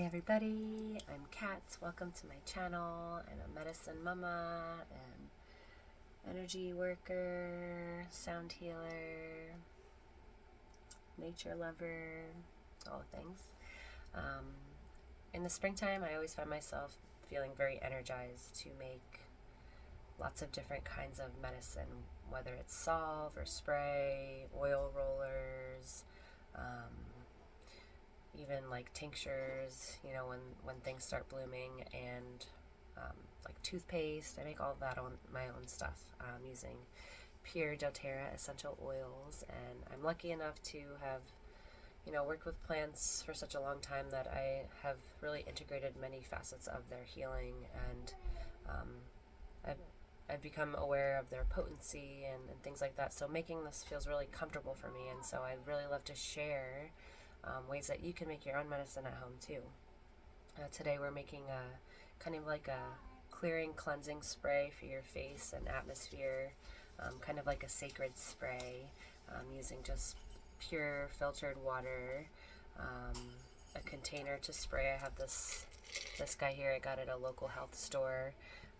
everybody, I'm Kat. Welcome to my channel. I'm a medicine mama and energy worker, sound healer, nature lover, all the things. In the springtime, I always find myself feeling very energized to make lots of different kinds of medicine, whether it's salve or spray, oil rollers, even like tinctures, when things start blooming, and like toothpaste. I make all of that on my own stuff using pure doTERRA essential oils, and I'm lucky enough to have worked with plants for such a long time that I have really integrated many facets of their healing, and I've become aware of their potency and things like that. So making this feels really comfortable for me, and so I'd really love to share ways that you can make your own medicine at home too. Today we're making a kind of like a clearing cleansing spray for your face and atmosphere, kind of like a sacred spray, using just pure filtered water, a container to spray. I have this guy here I got at a local health store,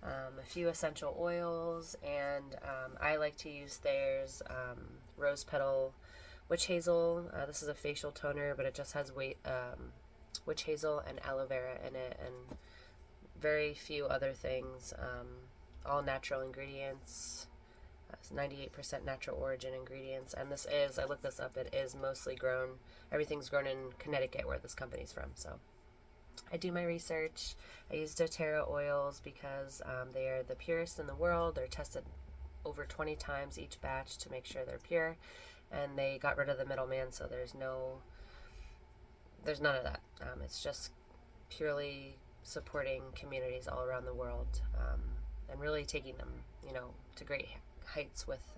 a few essential oils, and I like to use theirs rose petal witch hazel. This is a facial toner, but it just has witch hazel and aloe vera in it, and very few other things. All natural ingredients. It's 98% natural origin ingredients, and this is, I looked this up, it is mostly grown, everything's grown in Connecticut where this company's from. So I do my research. I use doTERRA oils because they are the purest in the world. They're tested over 20 times each batch to make sure they're pure, and they got rid of the middleman, so there's none of that. It's just purely supporting communities all around the world, and really taking them to great heights with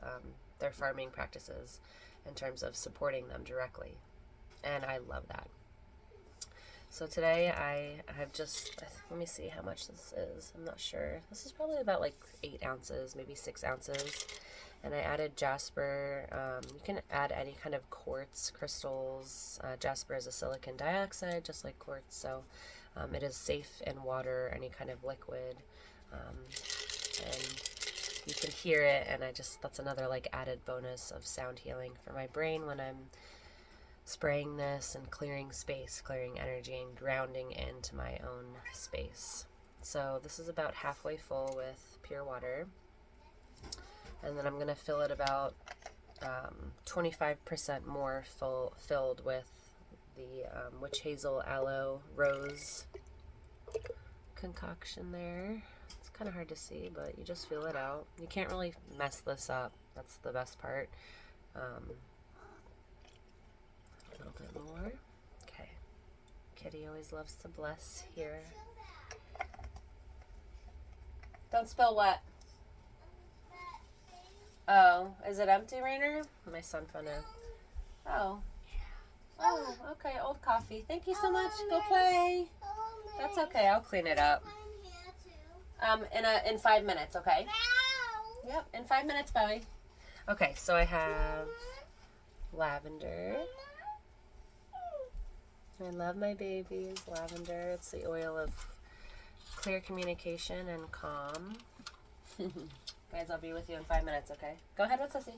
their farming practices in terms of supporting them directly, and I love that. So today I have just, let me see how much this is. I'm not sure. This is probably about like 8 ounces, maybe 6 ounces. And I added jasper. You can add any kind of quartz crystals. Jasper is a silicon dioxide, just like quartz, so it is safe in water, any kind of liquid. And you can hear it, and that's another like added bonus of sound healing for my brain when I'm spraying this and clearing space, clearing energy, and grounding into my own space. So this is about halfway full with pure water, and then I'm going to fill it about 25% more filled with the witch hazel, aloe, rose concoction there. It's kind of hard to see, but you just feel it out. You can't really mess this up. That's the best part. A little bit more. Okay. Kitty always loves to bless here. Don't spill what? Oh, is it empty, Rainer? My son found it. Oh, okay, old coffee. Thank you so much. Go play. That's okay. I'll clean it up. In 5 minutes, okay? Yep, in 5 minutes, Bowie. Okay, so I have lavender. I love my baby's lavender. It's the oil of clear communication and calm. Guys, I'll be with you in 5 minutes, okay? Go ahead with Sissy.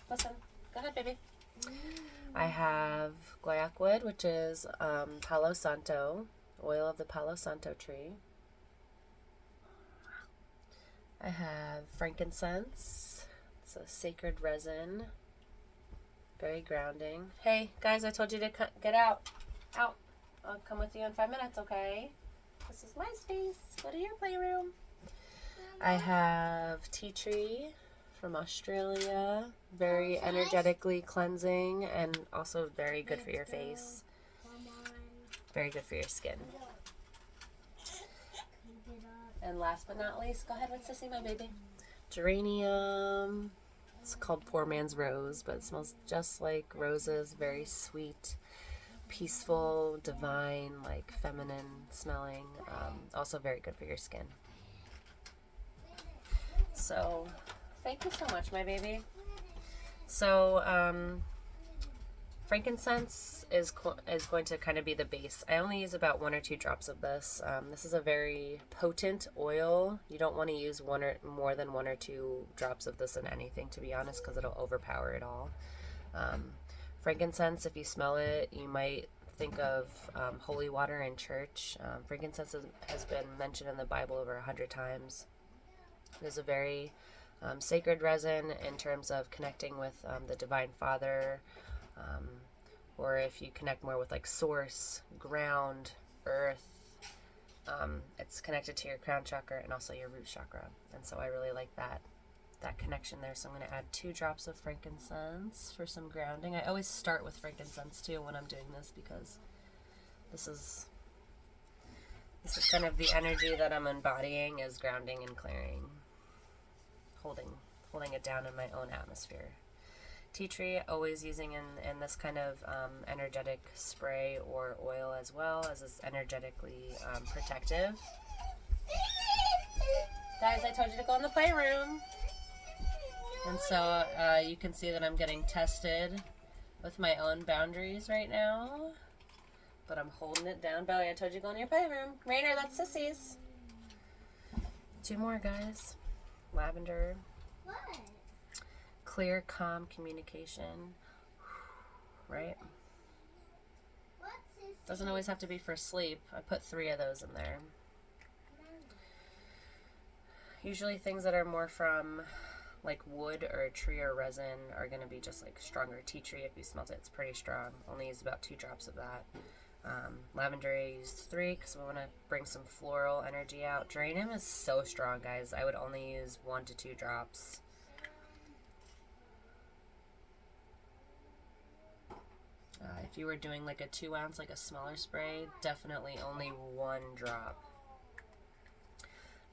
Listen. Go ahead, baby. I have guaiac wood, which is Palo Santo, oil of the Palo Santo tree. I have frankincense. It's a sacred resin. Very grounding. Hey, guys, I told you to get out. Out. I'll come with you in 5 minutes, okay? This is my space. Go to your playroom. I have tea tree from Australia. Very energetically cleansing and also very good for your face. Very good for your skin. And last but not least, go ahead with Sissy, my baby. Geranium. It's called Poor Man's Rose, but it smells just like roses. Very sweet, peaceful, divine, like feminine smelling. Also very good for your skin. So, thank you so much, my baby. So, Frankincense is going to kind of be the base. I only use about 1 or 2 drops of this. This is a very potent oil. You don't want to use more than 1 or 2 drops of this in anything, to be honest, because it'll overpower it all. Frankincense, if you smell it, you might think of holy water in church. Frankincense has been mentioned in the Bible over 100 times. It is a very sacred resin in terms of connecting with the Divine Father, or if you connect more with like source, ground, earth, it's connected to your crown chakra and also your root chakra. And so I really like that connection there. So I'm going to add 2 drops of frankincense for some grounding. I always start with frankincense too when I'm doing this, because this is kind of the energy that I'm embodying, is grounding and clearing, holding it down in my own atmosphere. Tea tree, always using in this kind of energetic spray or oil, as well as it's energetically protective. Guys, I told you to go in the playroom. And so you can see that I'm getting tested with my own boundaries right now. But I'm holding it down. Belly, I told you to go in your playroom. Rainer, that's Sissy's. 2 more, guys. Lavender. What? Clear, calm communication. Right? Doesn't always have to be for sleep. I put 3 of those in there. Usually things that are more from like wood or a tree or resin are going to be just like stronger. Tea tree, if you smelt it, it's pretty strong. Only use about 2 drops of that. Lavender, I used 3 because we want to bring some floral energy out. Geranium is so strong, guys. I would only use 1 to 2 drops. If you were doing like a 2 ounce, like a smaller spray, definitely only 1 drop.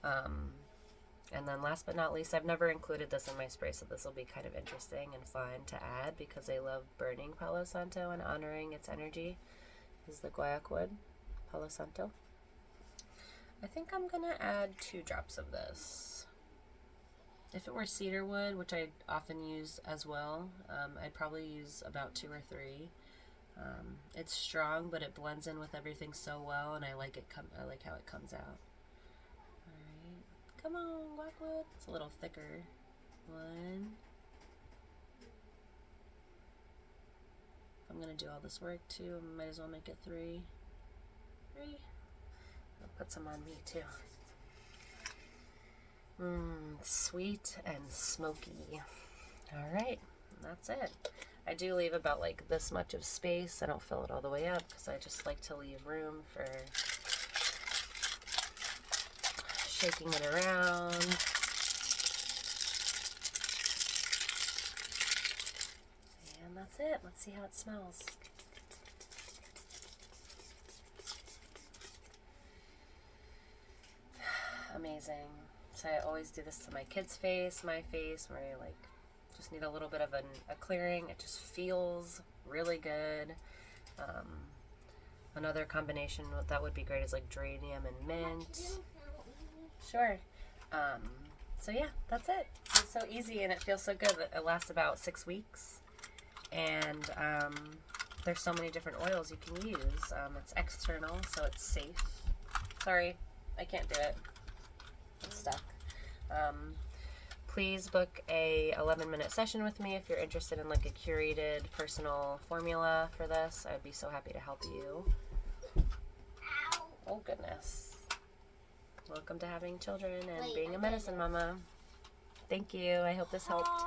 And then last but not least, I've never included this in my spray, so this will be kind of interesting and fun to add, because I love burning Palo Santo and honoring its energy, is the guaiac wood, Palo Santo. I think I'm going to add 2 drops of this. If it were cedar wood, which I often use as well, I'd probably use about 2 or 3. It's strong, but it blends in with everything so well, and I like how it comes out. Come on, blackwood. It's a little thicker. 1. I'm going to do all this work too. I might as well make it 3. 3. I'll put some on me too. Sweet and smoky. Alright, that's it. I do leave about like this much of space. I don't fill it all the way up because I just like to leave room for shaking it around. And that's it. Let's see how it smells. Amazing. So I always do this to my kid's face, my face, where I like just need a little bit of a clearing. It just feels really good. Another combination that would be great is like geranium and mint. Sure. So yeah, that's it. It's so easy and it feels so good. It lasts about 6 weeks. And there's so many different oils you can use. It's external, so it's safe. Sorry, I can't do it. It's stuck. Please book a 11-minute session with me if you're interested in like a curated personal formula for this. I'd be so happy to help you. Oh goodness. Welcome to having children and being a medicine mama. Thank you. I hope this helped.